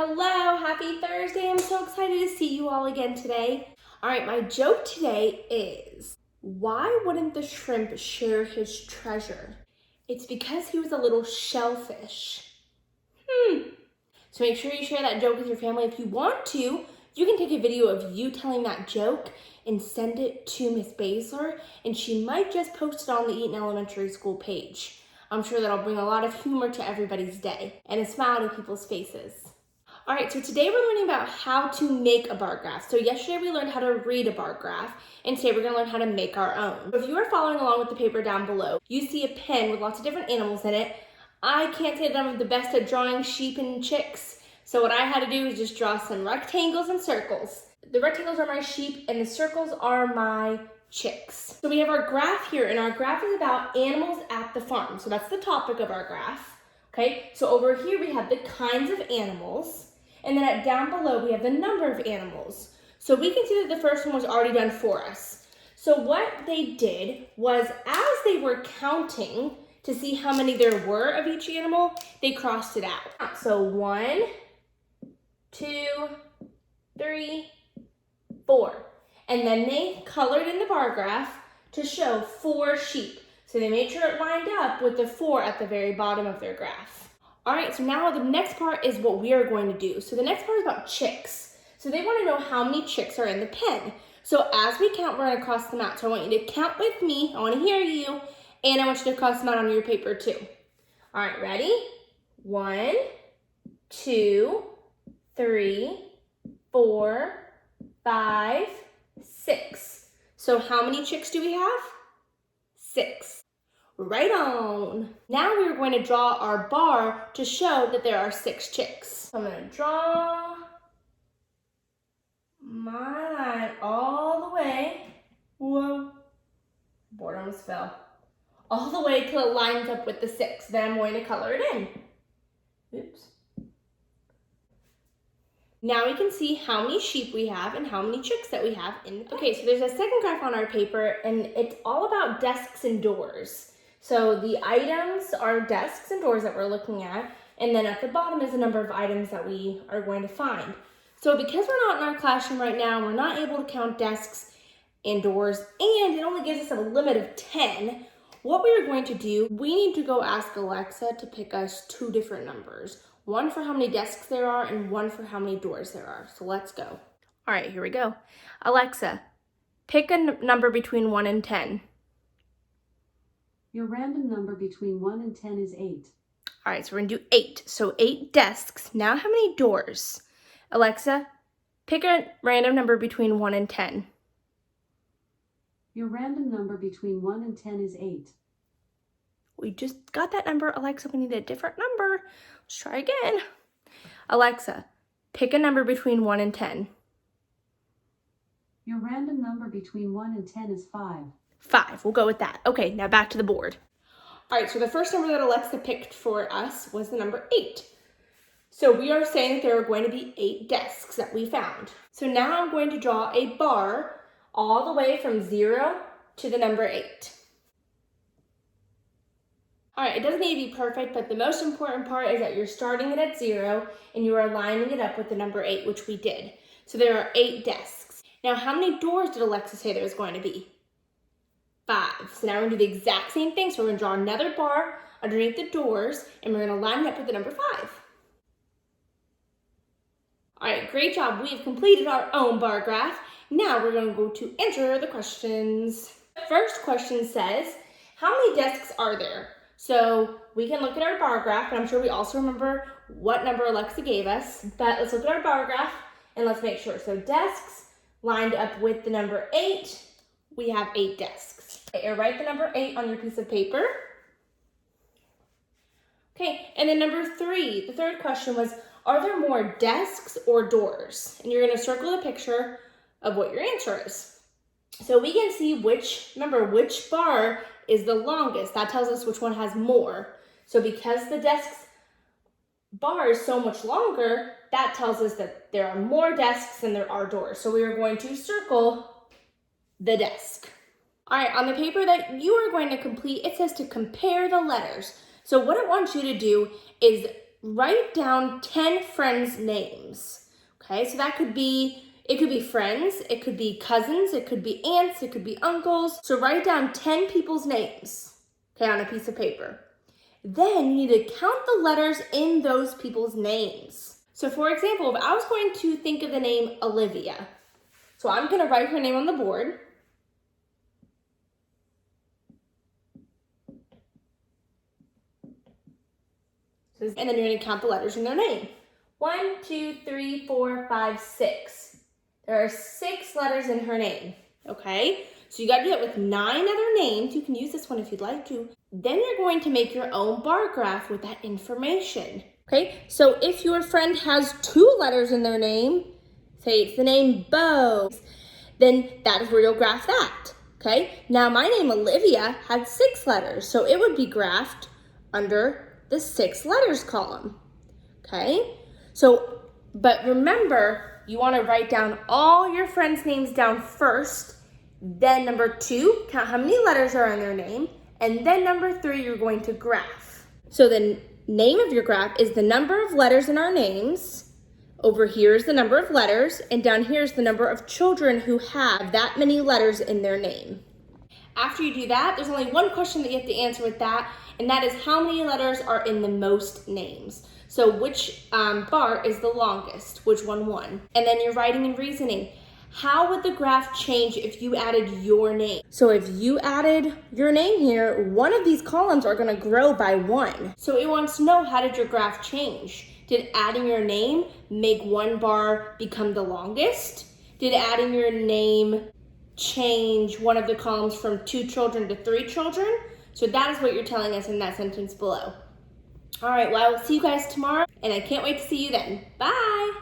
Hello, happy Thursday. I'm so excited to see you all again today. All right, my joke today is, why wouldn't the shrimp share his treasure? It's because he was a little shellfish. So make sure you share that joke with your family. If you want to, you can take a video of you telling that joke and send it to Miss Baszler, and she might just post it on the Eaton Elementary School page. I'm sure that'll bring a lot of humor to everybody's day and a smile to people's faces. All right, so today we're learning about how to make a bar graph. So yesterday we learned how to read a bar graph, and today we're gonna learn how to make our own. If you are following along with the paper down below, you see a pen with lots of different animals in it. I can't say that I'm the best at drawing sheep and chicks, so what I had to do is just draw some rectangles and circles. The rectangles are my sheep and the circles are my chicks. So we have our graph here, and our graph is about animals at the farm. So that's the topic of our graph, okay? So over here we have the kinds of animals. And then down below, we have the number of animals. So we can see that the first one was already done for us. So what they did was, as they were counting to see how many there were of each animal, they crossed it out. So 1, 2, 3, 4. And then they colored in the bar graph to show 4 sheep. So they made sure it lined up with the 4 at the very bottom of their graph. All right, so now the next part is what we are going to do. So the next part is about chicks. So they want to know how many chicks are in the pen. So as we count, we're going to cross them out. So I want you to count with me. I want to hear you. And I want you to cross them out on your paper too. All right, ready? 1, 2, 3, 4, 5, 6. So how many chicks do we have? 6. Right on. Now we're going to draw our bar to show that there are 6 chicks. So I'm going to draw my line all the way. Whoa, board almost fell. All the way till it lines up with the 6. Then I'm going to color it in. Oops. Now we can see how many sheep we have and how many chicks that we have in. Okay, so there's a second graph on our paper, and it's all about desks and doors. So the items are desks and doors that we're looking at, and then at the bottom is the number of items that we are going to find. So because we're not in our classroom right now, we're not able to count desks and doors, and it only gives us a limit of 10, what we are going to do, we need to go ask Alexa to pick us 2 different numbers. One for how many desks there are and one for how many doors there are. So let's go. All right, here we go. Alexa, pick a number between 1 and 10. Your random number between 1 and 10 is 8. All right, so we're gonna do 8. So 8 desks. Now how many doors? Alexa, pick a random number between 1 and 10. Your random number between 1 and 10 is 8. We just got that number. Alexa, we need a different number. Let's try again. Alexa, pick a number between 1 and 10. Your random number between 1 and 10 is 5. 5, we'll go with that. Okay, now back to the board. All right, so the first number that Alexa picked for us was the number 8. So we are saying that there are going to be 8 desks that we found. So now I'm going to draw a bar all the way from 0 to the number 8. All right, it doesn't need to be perfect, but the most important part is that you're starting it at 0 and you are lining it up with the number 8, which we did. So there are 8 desks. Now, how many doors did Alexa say there was going to be? 5. So now we're gonna do the exact same thing. So we're gonna draw another bar underneath the doors, and we're gonna line it up with the number 5. All right, great job. We have completed our own bar graph. Now we're gonna go to answer the questions. The first question says, how many desks are there? So we can look at our bar graph, and I'm sure we also remember what number Alexa gave us, but let's look at our bar graph and let's make sure. So desks lined up with the number 8, we have 8 desks. Okay, write the number 8 on your piece of paper. Okay, and then number 3, the third question was, are there more desks or doors? And you're gonna circle a picture of what your answer is. So we can see which bar is the longest. That tells us which one has more. So because the desk's bar is so much longer, that tells us that there are more desks than there are doors. So we are going to circle the desk. All right, on the paper that you are going to complete, it says to compare the letters. So what I want you to do is write down 10 friends' names. Okay, so it could be friends, it could be cousins, it could be aunts, it could be uncles. So write down 10 people's names, okay, on a piece of paper. Then you need to count the letters in those people's names. So for example, if I was going to think of the name Olivia, so I'm going to write her name on the board. And then you're going to count the letters in their name. 1, 2, 3, 4, 5, 6. There are 6 letters in her name, okay? So you got to do that with 9 other names. You can use this one if you'd like to. Then you're going to make your own bar graph with that information, okay? So if your friend has 2 letters in their name, say it's the name Bo, then that is where you'll graph that, okay? Now my name Olivia had 6 letters, so it would be graphed under the 6 letters column, okay? So, but remember, you want to write down all your friends' names down first, then number 2, count how many letters are in their name, and then number 3, you're going to graph. So the name of your graph is the number of letters in our names. Over here is the number of letters, and down here is the number of children who have that many letters in their name. After you do that, there's only one question that you have to answer with that, and that is how many letters are in the most names. So which bar is the longest, which one won? And then you're writing and reasoning. How would the graph change if you added your name? So if you added your name here, one of these columns are gonna grow by 1. So it wants to know, how did your graph change? Did adding your name make one bar become the longest? Did adding your name change one of the columns from 2 children to 3 children? So that is what you're telling us in that sentence below. All right, well, I will see you guys tomorrow, and I can't wait to see you then. Bye!